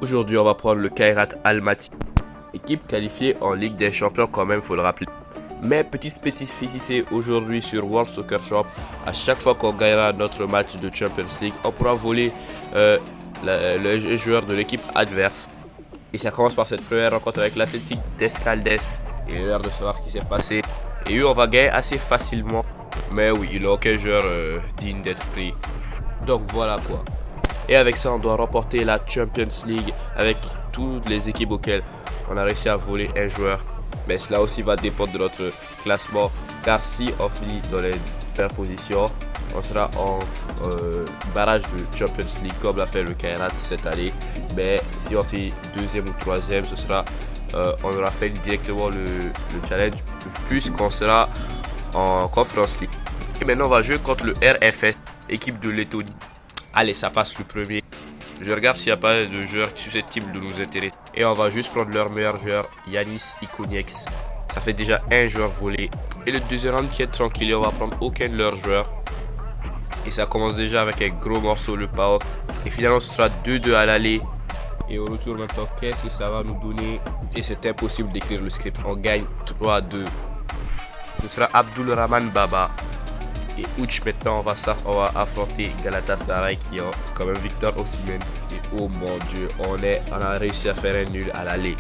Aujourd'hui, on va prendre le Kairat Almaty, équipe qualifiée en Ligue des Champions quand même, faut le rappeler. Mais petite spécificité aujourd'hui sur World Soccer Shop, à chaque fois qu'on gagnera notre match de Champions League, on pourra voler le joueur de l'équipe adverse. Et ça commence par cette première rencontre avec l'Athletic d'Escaldes. Il est l'heure de savoir ce qui s'est passé. Et eux, on va gagner assez facilement. Mais oui, il n'y a aucun joueur digne d'être pris. Donc voilà quoi. Et avec ça, on doit remporter la Champions League avec toutes les équipes auxquelles on a réussi à voler un joueur. Mais cela aussi va dépendre de notre classement. Car si on finit dans les premières positions, on sera en barrage de Champions League comme l'a fait le Kairat cette année. Mais si on fait deuxième ou troisième, ce sera, on aura fait directement le challenge puisqu'on sera en Conference League. Et maintenant, on va jouer contre le RFS, équipe de Lettonie. Allez, ça passe le premier. Je regarde s'il n'y a pas de joueurs susceptibles de nous intéresser. Et on va juste prendre leur meilleur joueur, Yanis Ikoniex. Ça fait déjà un joueur volé. Et le deuxième round qui est tranquille, on va prendre aucun de leurs joueurs. Et ça commence déjà avec un gros morceau, le PAOK. Et finalement, ce sera 2-2 à l'aller. Et au retour maintenant, qu'est-ce que ça va nous donner? Et c'est impossible d'écrire le script. On gagne 3-2. Ce sera Abdul Rahman Baba. Et Ouch, maintenant on va affronter Galatasaray qui ont quand même Victor Osimhen. Et oh mon dieu, on a réussi à faire un nul à l'aller.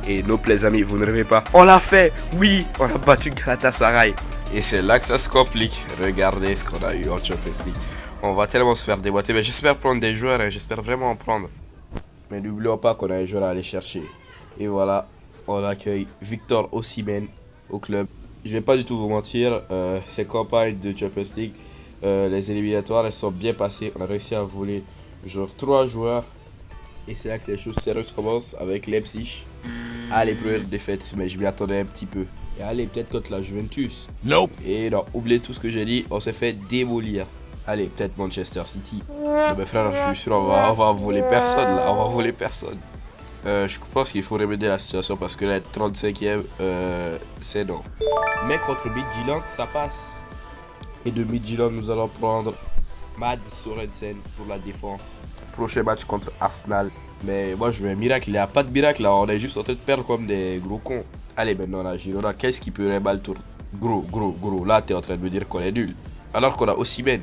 Et nos les amis, vous ne rêvez pas, on l'a fait. Oui, on a battu Galatasaray. Et c'est là que ça se complique. Regardez ce qu'on a eu en Champions League. On va tellement se faire déboîter. Mais j'espère prendre des joueurs, hein. J'espère vraiment en prendre. Mais n'oublions pas qu'on a un joueur à aller chercher. Et voilà, on accueille Victor Osimhen au club. Je vais pas du tout vous mentir, ces campagnes de Champions League, les éliminatoires, elles sont bien passées. On a réussi à voler genre 3 joueurs. Et c'est là que les choses sérieuses commencent avec Leipzig. Allez, première défaite, mais je m'y attendais un petit peu. Et allez, peut-être contre la Juventus. Nope. Et non, oubliez tout ce que j'ai dit, on s'est fait démolir. Allez, peut-être Manchester City. Non, mais frère, je suis sûr, on va voler personne là, on va voler personne. Je pense qu'il faut remédier la situation parce que là, être 35ème, c'est non. Mais contre Midtjylland, ça passe. Et de Midtjylland, nous allons prendre Mads Sorensen pour la défense. Prochain match contre Arsenal. Mais moi, je veux un miracle. Il n'y a pas de miracle là. On est juste en train de perdre comme des gros cons. Allez, maintenant, la Girona, qu'est-ce qui peut rebattre le tour? Gros. Là, tu es en train de me dire qu'on est nul. Alors qu'on a Osimhen.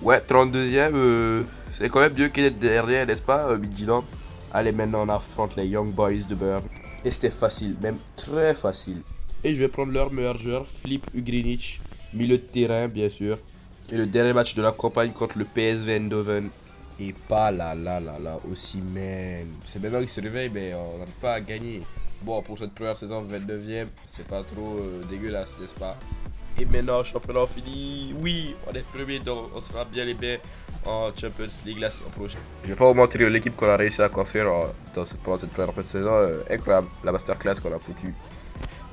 Ouais, 32ème, c'est quand même mieux qu'être derrière, n'est-ce pas, Midtjylland? Allez, maintenant on affronte les Young Boys de Bern. Et c'était facile, même très facile. Et je vais prendre leur meilleur joueur, Filip Ugrinic, milieu de terrain bien sûr. Et le dernier match de la campagne contre le PSV Eindhoven. Et pas là, Osimhen. C'est maintenant qu'il se réveille, mais on n'arrive pas à gagner. Bon, pour cette première saison, 29ème, c'est pas trop dégueulasse, n'est-ce pas? Et maintenant, championnat fini. Oui, on est premier, donc on sera bien les bien en Champions League la saison prochaine. Je vais pas vous mentir, l'équipe qu'on a réussi à construire pendant cette première saison, incroyable, la masterclass qu'on a foutu.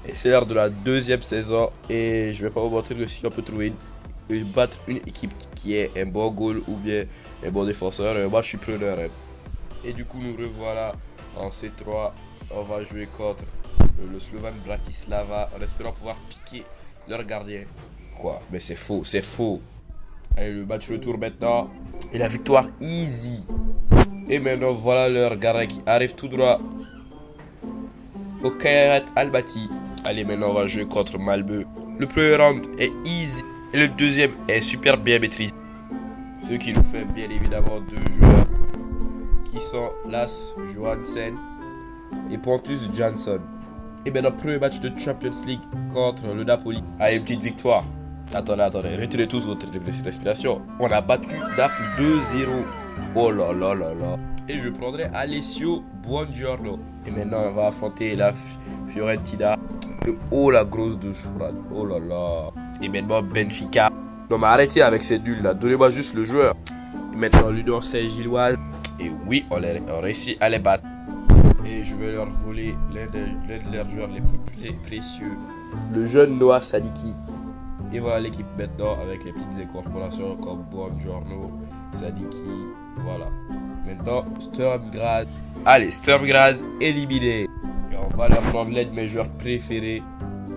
Et c'est l'heure de la deuxième saison et je vais pas vous mentir que si on peut trouver battre une équipe qui est un bon goal ou bien un bon défenseur, moi je suis preneur. Hein. Et du coup, nous revoilà en C3. On va jouer contre le Slovan Bratislava en espérant pouvoir piquer leur gardien. Quoi? Mais c'est faux. Allez, le match retour maintenant. Et la victoire easy. Et maintenant, voilà leur gardien qui arrive tout droit au Kairat Almaty. Allez, maintenant, on va jouer contre Malmö. Le premier round est easy. Et le deuxième est super bien maîtrisé. Ce qui nous fait bien évidemment 2 joueurs qui sont Lars Johansen et Pontus Jansson. Et maintenant, premier match de Champions League contre le Napoli. Allez, une petite victoire. Attendez, retirez tous votre respiration. On a battu Naples 2-0. Oh là là. Et je prendrai Alessio Buongiorno. Et maintenant, on va affronter la Fiorentina. Et oh la grosse douche froide. Oh là là. Et maintenant, Benfica. Non mais arrêtez avec ces nuls là. Donnez-moi juste le joueur. Et maintenant, l'Union Saint-Gilloise. Et oui, on réussit à les battre. Et je vais leur voler l'un de leurs joueurs les plus précieux, le jeune Noah Sadiki. Et voilà l'équipe maintenant avec les petites incorporations comme Buongiorno, Sadiki, voilà. Maintenant, Sturm Graz. Allez, Sturm Graz éliminé. Et on va leur prendre l'un de mes joueurs préférés,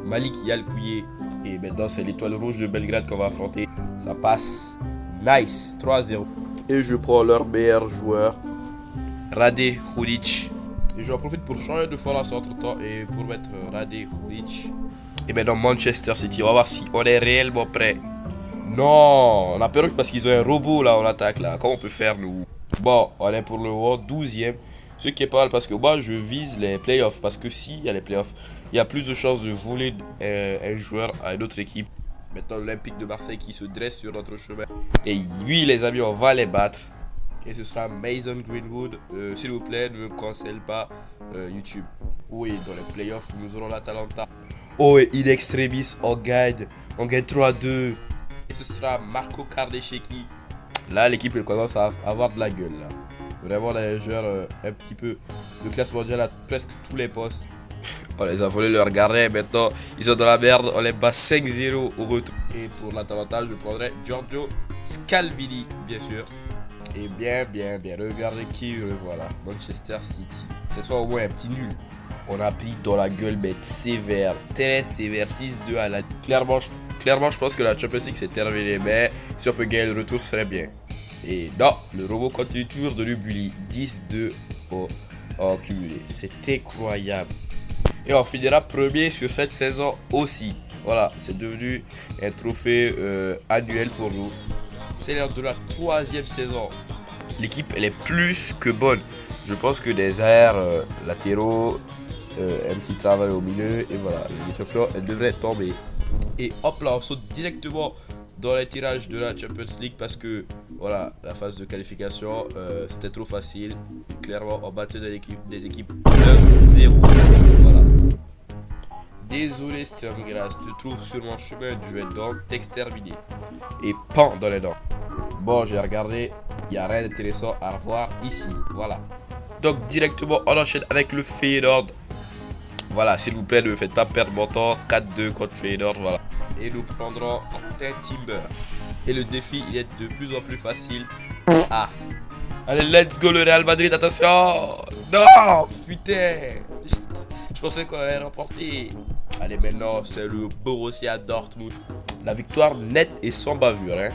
Malik Yalkouye. Et maintenant, c'est l'étoile rouge de Belgrade qu'on va affronter. Ça passe. Nice, 3-0. Et je prends leur meilleur joueur, Rade Hudic. Et j'en profite pour changer de formation entre temps et pour mettre Rade Hudic. Et maintenant Manchester City, on va voir si on est réellement prêt. Non, on a perdu parce qu'ils ont un robot là en attaque là. Comment on peut faire nous? Bon, on est pour le moment 12e. Ce qui est pas mal parce que moi je vise les playoffs. Parce que s'il y a les playoffs, il y a plus de chances de voler un joueur à une autre équipe. Maintenant l'Olympique de Marseille qui se dresse sur notre chemin. Et oui les amis, on va les battre. Et ce sera Mason Greenwood. S'il vous plaît, ne me cancelle pas YouTube. Oui, dans les playoffs, nous aurons l'Atalanta. Oh, et in extremis, on gagne. On gagne 3-2. Et ce sera Marco Cardecchi. Là, l'équipe commence à avoir de la gueule. Là. Vraiment, les joueurs un petit peu de classe mondiale à presque tous les postes. On les a volé leur garret. Maintenant, ils sont dans la merde. On les bat 5-0 au retour. Et pour l'Atalanta, je prendrai Giorgio Scalvini, bien sûr. Et bien. Regardez qui voilà. Manchester City. Cette fois, au moins, un petit nul. On a pris dans la gueule, mais sévère. Très sévère. 6-2 à la. Clairement, je pense que la Champions League c'est terminé. Mais si on peut gagner le retour, ce serait bien. Et non, le robot continue toujours de lui bully. 10-2 en cumulé. C'est incroyable. Et on finira premier sur cette saison aussi. Voilà, c'est devenu un trophée annuel pour nous. C'est l'heure de la 3e saison. L'équipe, elle est plus que bonne. Je pense que des airs latéraux, un petit travail au milieu, et voilà, les champions, elle devrait tomber. Et hop là, on saute directement dans les tirages de la Champions League parce que, voilà, la phase de qualification, c'était trop facile. Et clairement, on battait des équipes 9-0. Voilà. Désolé Sturmgrass, tu te trouves sur mon chemin, je vais donc t'exterminer. Et pan dans les dents. Bon, j'ai regardé, il n'y a rien d'intéressant à revoir ici, voilà. Donc directement, on enchaîne avec le Feyenoord. Voilà, s'il vous plaît, ne me faites pas perdre mon temps. 4-2 contre Feyenoord, voilà. Et nous prendrons Quentin Timber. Et le défi, il est de plus en plus facile. Ah. Allez, let's go le Real Madrid, attention. Non, putain. Je pensais qu'on allait remporter. Allez, maintenant, c'est le Borussia Dortmund. La victoire nette et sans bavure, hein.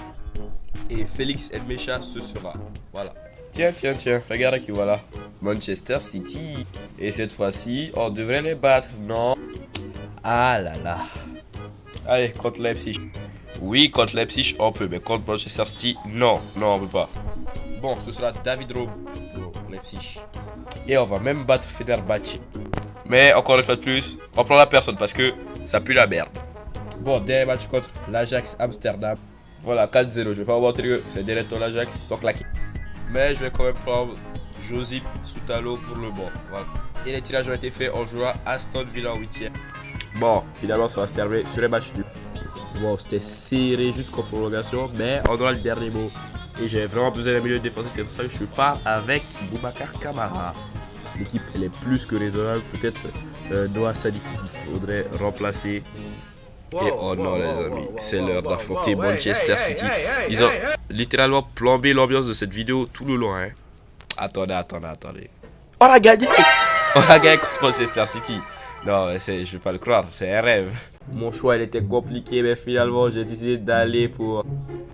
Et Félix Nmecha, ce sera. Voilà. Tiens, regarde qui voilà. Manchester City. Et cette fois-ci, on devrait les battre, non? Ah là là. Allez, contre Leipzig. Oui, contre Leipzig, on peut. Mais contre Manchester City, non, on peut pas. Bon, ce sera David Raum pour Leipzig. Et on va même battre Fenerbahçe. Mais encore une fois de plus, on prend la personne parce que ça pue la merde. Bon, dernier match contre l'Ajax Amsterdam. Voilà, 4-0. Je vais pas vous montrer que c'est direct dans l'Ajax, ils sont claqués. Mais je vais quand même prendre Josip Soutalo pour le bon. Voilà. Et les tirages ont été faits. On jouera Aston Villa en 8e. Bon, finalement, ça va se terminer sur les matchs nuls. Bon, c'était serré jusqu'en prolongation, mais on aura le dernier mot. Et j'ai vraiment besoin d'un milieu défensif. C'est pour ça que je pars avec Boubacar Kamara. L'équipe, elle est plus que raisonnable. Peut-être Noah Sadiki qu'il faudrait remplacer. Et oh non les amis, c'est l'heure d'affronter Manchester City. Ils ont littéralement plombé l'ambiance de cette vidéo tout le long, hein. Attendez. On a gagné. On a gagné contre Manchester City. Non, je vais pas le croire, c'est un rêve. Mon choix il était compliqué, mais finalement j'ai décidé d'aller pour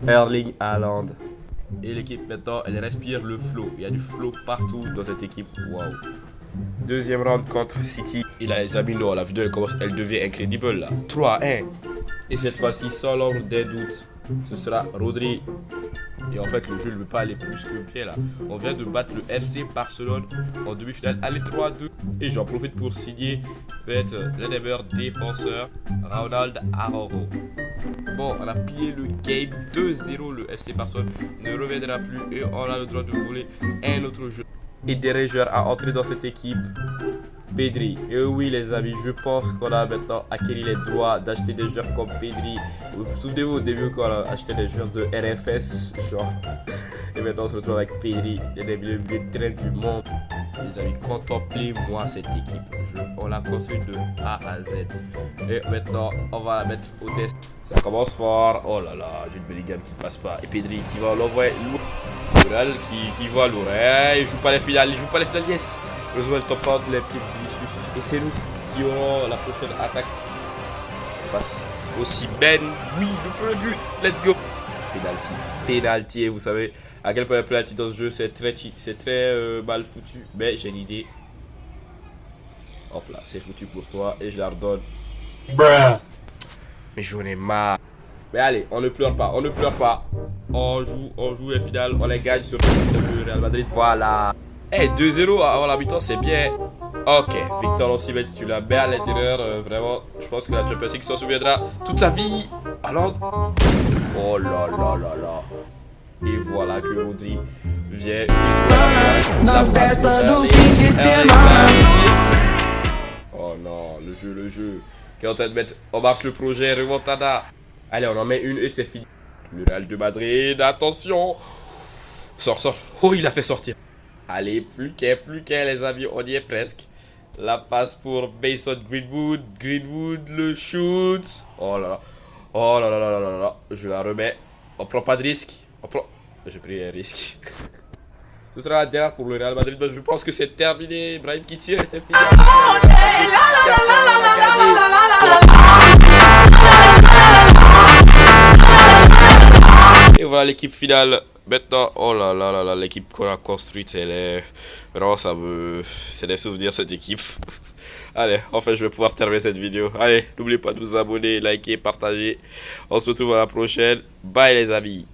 Erling Haaland. Et l'équipe maintenant, elle respire le flow. Il y a du flow partout dans cette équipe. Waouh. Deuxième round contre City. Et là les amis, non, la vidéo elle devient incroyable là. 3-1. Et cette fois-ci, sans l'ombre des doutes, ce sera Rodri. Et en fait, le jeu ne veut pas aller plus que bien là. On vient de battre le FC Barcelone en demi-finale. Allez, 3-2. Et j'en profite pour signer peut-être l'un des meilleurs défenseurs, Ronald Araujo. Bon, on a plié le game 2-0. Le FC Barcelone ne reviendra plus. Et on a le droit de voler un autre jeu. Et des joueurs à entrer dans cette équipe. Pedri. Et oui les amis, je pense qu'on a maintenant acquis les droits d'acheter des joueurs comme Pedri. Souvenez-vous au début quand on a acheté des joueurs de RFS, genre. Et maintenant on se retrouve avec Pedri, l'un des milieux de terrain du monde. Les amis, contemplez-moi cette équipe. On l'a construite de A à Z. Et maintenant, on va la mettre au test. Ça commence fort. Oh là là, Jude Bellingham qui ne passe pas. Et Pedri qui va l'envoyer lourd. Mural qui va lourd. Il joue pas les finales, yes. Heureusement, le top out, les pieds de Vinicius. Et c'est nous qui aurons la prochaine attaque. On passe aussi Ben. Oui, le premier but. Let's go. Penalty. Et vous savez, À quel point il y a penalty dans ce jeu, c'est très mal foutu. Mais j'ai une idée. Hop là, c'est foutu pour toi et je la redonne. Bruh. Mais j'en ai marre. Mais allez, on ne pleure pas, on ne pleure pas. On joue les finales, on les gagne sur le Real Madrid. Voilà. Eh, 2-0 avant la mi-temps, c'est bien. Ok, Victor Osimhen, si tu la mets à l'intérieur, vraiment, je pense que la Champions League s'en souviendra toute sa vie. Haaland. Oh là là là là. Et voilà que Rodri vient. Oh non, le jeu. Qui est en train de mettre en marche le projet Remontada. Allez, on en met une et c'est fini. Le Real de Madrid, attention. Sors, sors. Oh, il a fait sortir. Allez, plus qu'un, les amis, on y est presque. La passe pour Mason Greenwood. Greenwood, le shoot. Oh là là. Oh là là là là là là. Je la remets. On prend pas de risque. J'ai pris un risque. Ce sera la dernière pour le Real Madrid. Je pense que c'est terminé. Brahim qui tire et c'est fini. Et voilà l'équipe finale. Maintenant, oh là là là là, l'équipe qu'on a construite, elle est... Vraiment, c'est des souvenirs, cette équipe. Allez, enfin, je vais pouvoir terminer cette vidéo. Allez, n'oubliez pas de vous abonner, liker, partager. On se retrouve à la prochaine. Bye les amis.